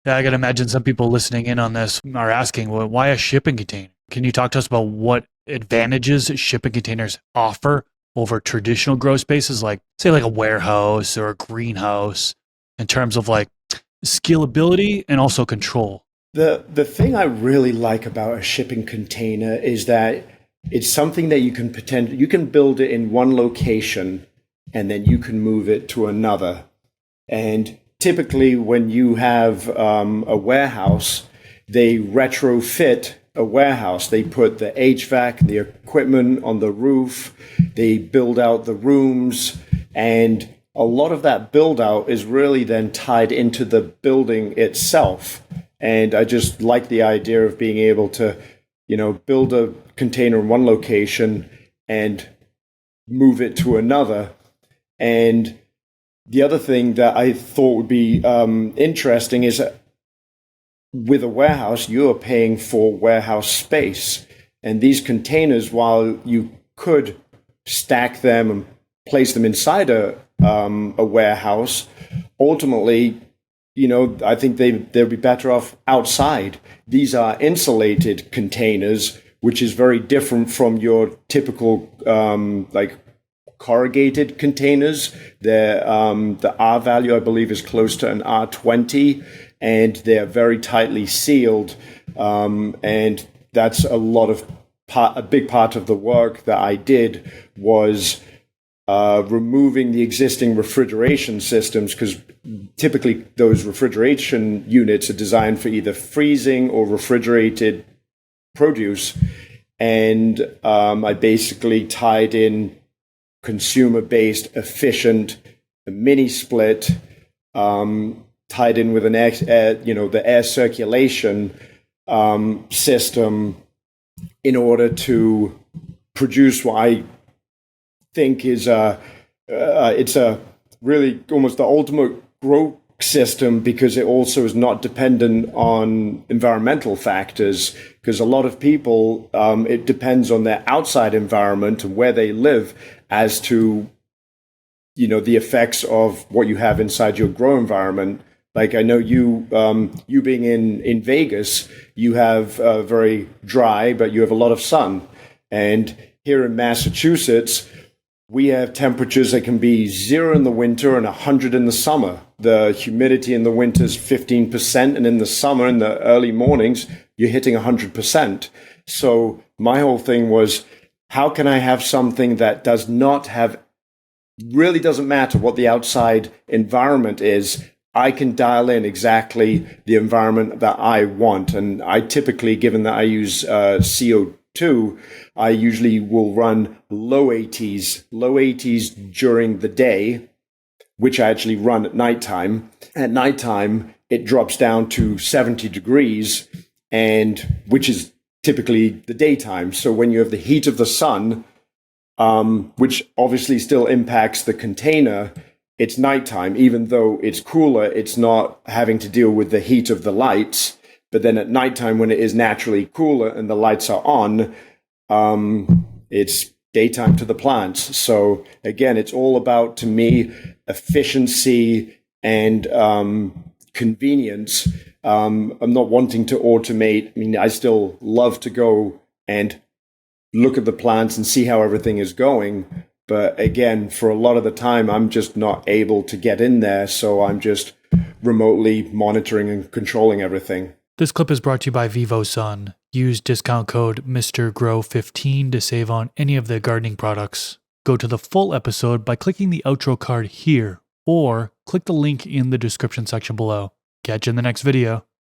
Yeah, I can imagine some people listening in on this are asking, well, why a shipping container? Can you talk to us about what advantages shipping containers offer over traditional grow spaces, like say like a warehouse or a greenhouse, in terms of like scalability and also control? The thing I really like about a shipping container is that it's something that you can build it in one location and then you can move it to another. And typically, when you have a warehouse, they retrofit a warehouse. They put the HVAC, the equipment on the roof, they build out the rooms, and a lot of that build out is really then tied into the building itself. And I just like the idea of being able to, build a container in one location and move it to another. And the other thing that I thought would be interesting is that with a warehouse, you are paying for warehouse space. And these containers, while you could stack them and place them inside a warehouse, ultimately, I think they'll be better off outside. These are insulated containers, which is very different from your typical like corrugated containers. The R value, I believe, is close to an R20, and they're very tightly sealed. And that's a big part of the work that I did was removing the existing refrigeration systems, because typically those refrigeration units are designed for either freezing or refrigerated produce. And I basically tied in consumer-based, efficient mini split, tied in with the air circulation system in order to produce what I think is it's a really almost the ultimate grow system, because it also is not dependent on environmental factors, because a lot of people it depends on their outside environment and where they live as to the effects of what you have inside your grow environment. Like I know you being in Vegas, you have very dry, but you have a lot of sun. And here in Massachusetts, we have temperatures that can be 0 in the winter and 100 in the summer. The humidity in the winter is 15%, and in the summer, in the early mornings, you're hitting 100%. So my whole thing was, how can I have something that really doesn't matter what the outside environment is? I can dial in exactly the environment that I want. And I typically, given that I use CO2, I usually will run low 80s during the day, which I actually run at nighttime. At nighttime, it drops down to 70 degrees, and which is typically the daytime. So when you have the heat of the sun, which obviously still impacts the container, it's nighttime. Even though it's cooler, it's not having to deal with the heat of the lights. But then at nighttime, when it is naturally cooler and the lights are on, it's daytime to the plants. So again, it's all about, to me, efficiency and convenience. I'm not wanting to automate. I mean, I still love to go and look at the plants and see how everything is going. But again, for a lot of the time, I'm just not able to get in there. So I'm just remotely monitoring and controlling everything. This clip is brought to you by VivoSun. Use discount code MrGrow15 to save on any of their gardening products. Go to the full episode by clicking the outro card here, or click the link in the description section below. Catch you in the next video.